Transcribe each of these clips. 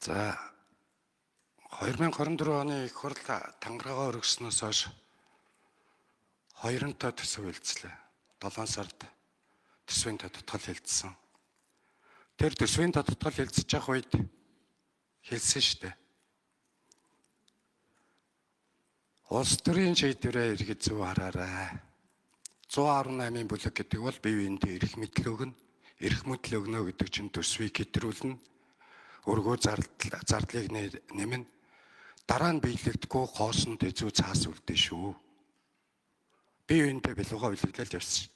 За 2024 оны их хурл тангараагаа өргөснөөс хойш 2-той төсөв хэлцлээ. 7 сард төсвийн тодтгол хэлцсэн. Тэр төсвийн тодтгол хэлцэж явах үед хэлсэн шүү дээ. Улс төрийн шийдвэрээ иргэд зөв хараарай. 118-ын бүлэг гэдэг бол бие биендээ эрх мэдэл өгнө. Эрх мэдэл өгнө гэдэг чинь төсвийг хэтрүүлнэ. Өргөө зардлыг нэмнэ. Дараа нь биелэгдэхгүй хоосонд зүү цаас үлдээ шүү. Бие биендээ билуугаа үлгэлэл явсан.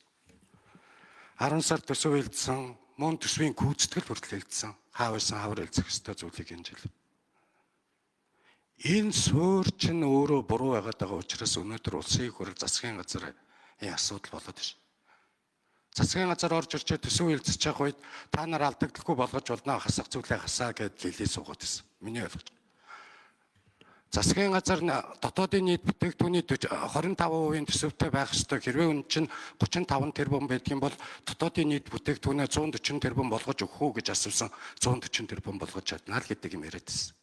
10 сар төсөв хэлсэн, мөн төсвийн гүйцэтгэл хүртэл хэлсэн. Хаавсан хавар хэлцэх ёстой зүйлийг энэ жил. Энэ суурь чинь өөрөө буруу байгаад байгаа учраас өнөөдөр улсын их хурл засгийн газрын асуудал болоод байна. Засгийн газар орж ирчээ төсөв хэлцэж явах үед та нар алдагдaltaгүй болгож болно, хасах зүйлээ хасаа гэд хэлээ суугаад байсан. Миний ойлгож. Засгийн газар дотоодын нийт бүтээгдэхүүний 25% төсөвтэй байх ёстой. Хэрвээ үн чинь 35 тэрбум байдгийн бол дотоодын нийт бүтээгдэхүүнээ 140 тэрбум болгож өгөх үү гэж асуусан. 140 тэрбум болгож чадна л гэдэг юм яриад байсан.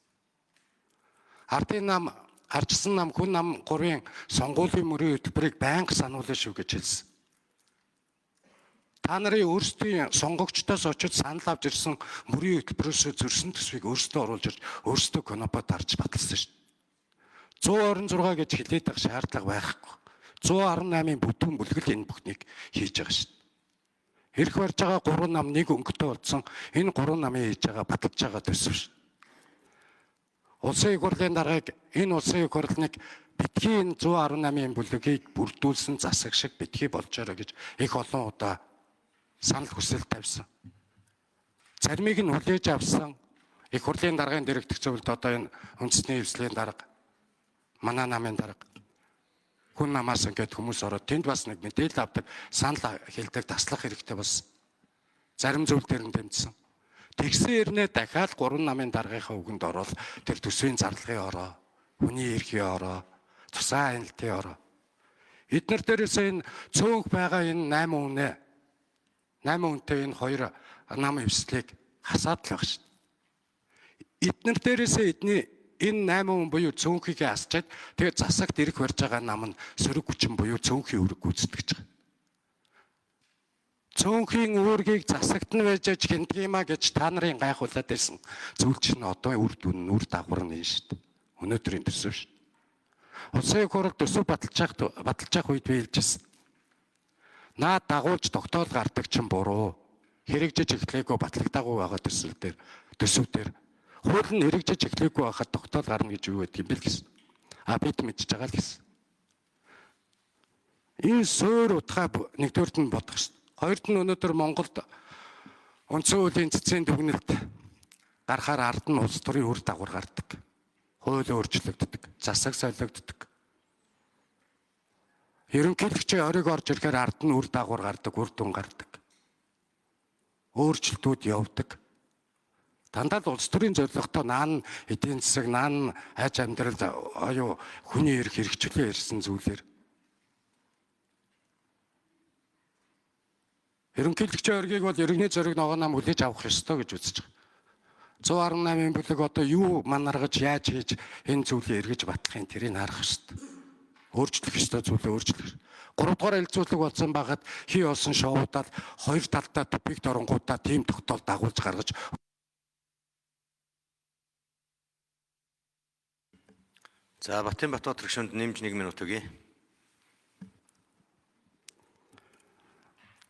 Ардын нам, арчсан нам, хүн нам 3-ын сонгуулийн мөрийн хөтөлбөрийг байнга сануулна шүү гэж хэлсэн. Та нарын өөрсдийн сонгогчдоос очиж санал авч ирсэн мөрийн хөтөлбөрөөс зөрсөн төсвийг өөрсдөө оруулж ирж өөрсдөө конопод харж баталсан шүү. 126 гэж хэлээд байх шаардлага байхгүй. 118-ын бүтэн бүлгэл энэ бүхнийг хийж байгаа шүү. Ирэх барьж байгаа 3 нам нэг өнгөтэй болсон. Энэ 3 намын хийж байгаа баталж байгаа төсөв шүү. Улсын их хурлын даргаыг энэ улсын их хурлыг битгий 118-ын бүлгийг бүрдүүлсэн засаг шиг битгий болж байгаа гэж их олон удаа санал хүсэл тавьсан. Заримыг нь хүлээж авсан. Их хурлын даргын дэргэдэх зөвлөлд одоо энэ үндэсний хвслийн дарга, манай намын дарга, хүн намаас ингээд хүмүүс ороод тэнд бас нэг мэдээлэл авдаг, санал хэлдэг, таслах хэрэгтэй болсон. Зарим зүйл дээр нь тэмцсэн. Тэгсэн хэрнээ дахиад 3 намын даргынхаа үгэнд ороод тэр төсвийн зарлагын ороо, хүний эрхийн ороо, тусгай хяналтын ороо. Эднэр дээрээс энэ цөөнх байгаа энэ 8 үнэтэй энэ 2 нам хвслийг хасаад л байх шүү. Эднэр дээрээс энэ 8 хүн буюу цөөнхийг асчаад тэгээд засагт ирэх барьж байгаа нам нь сөрөг хүчин буюу цөөнхийн үүрэг гүйцэтгэж байгаа. Цөөнхийн үүргийг засагт нь байж хиндэг юмаа гэж та нарын гайхуулаад байсан. Зүйл чинь одоо үр дагавар нь шүү дээ. Өнөөдрийн төсөв шүү. Улсын их хурл төсөв баталж явах үед би хэлжсэн. Наад дагуулж тогтоол гардаг чинь буруу. Хэрэгжиж эхлэегүй батлагдаагүй байгаа төсөв дээр хууль нь хэрэгжиж эхлэегүй байхад тогтоол гарна гэж юу гэдэг юм бэл гэсэн. Бид мэдчихэж байгаа л гэсэн. Энэ суурь утгаа нэгдүгээрт нь бодох шүү. Хоёрт нь өнөөдөр Монголд үндсэн хуулийн цэцгийн дүгнэлт гарахаар ард нь улс төрийн үр дагавар гардаг. Хууль өөрчлөгддөг, засаг солигддог. Ерөнхийлөгчийн ориг орж ирэхээр ард нь үр дагавар гардаг, үр дүн гардаг. Өөрчлөлтүүд явдаг. Дандаа л улс төрийн зорилготой наан эдийн засаг, наан аж амьдрал оюу хүний эрх хэрэгжүүлээ ирсэн зүйлээр ерөнхийлөгчийн оргийг бол иргэний зориг ногооноо хүлээж авах ёстой гэж үзэж байгаа. 118-ын бүлэг одоо юу манаргаж яаж хийж энэ зүйлийг эргэж батлахын тэрийг харах ёстой. Өөрчлөх ёстой зүйлээ өөрчлөх. 3 дугаар хэлцүүлэг болсон байгаад хий болсон шоудаад 2 талдаа тупик дорнгуудаа тийм тогтоол дагуулж гаргаж. За Батбат гишүүнд нэмж 1 минут өгье.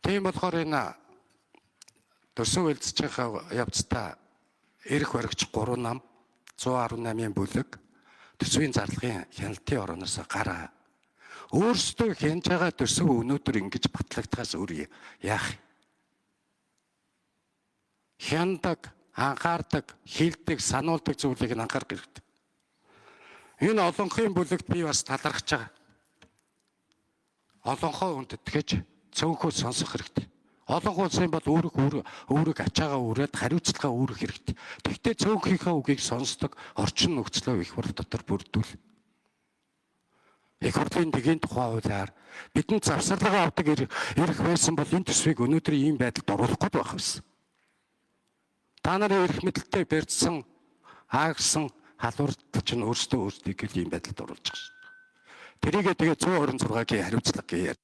Тийм болохоор энэ төсөв хэлцэж байгаа явцдаа эрх баригч 3 нам 118-ын бүлэг төсвийн зарлагын хяналтын орооноос гараа. Өөрсдөө хянж байгаа төсөв өнөөдөр ингэж батлагдахаас өөр яах? Хяндаг, анхаардаг, хилдэг, сануулдаг зүйлийг нь анхаарах хэрэгтэй. Энэ олонхын бүлэгт би бас талархаж байгаа. Олонхоо үндэтгэж цөөнхөө сонсох хэрэгтэй. Олон улсын бол өөрөг ачаагаа үрээд хариуцлагаа үүрэх хэрэгтэй. Тэгвэл цөөнхийнхээ үгийг сонсдог орчин нөхцлөө их хурл дотор бүрдүүл. Их хурлын дэгийн тухай хуулиар бидэнд завсарлага авдаг эрх байсан бол энэ төсвийг өнөөдрийн ийм байдалд оруулахгүй байх байсан. Та нарын эрх мэдэлтэй барьсан А гэсэн халуурт чинь өөртөө гэл ийм байдалд оруулж байгаа шүү. Тэрийгээ тэгээ 126-гийн хариуцлага гэж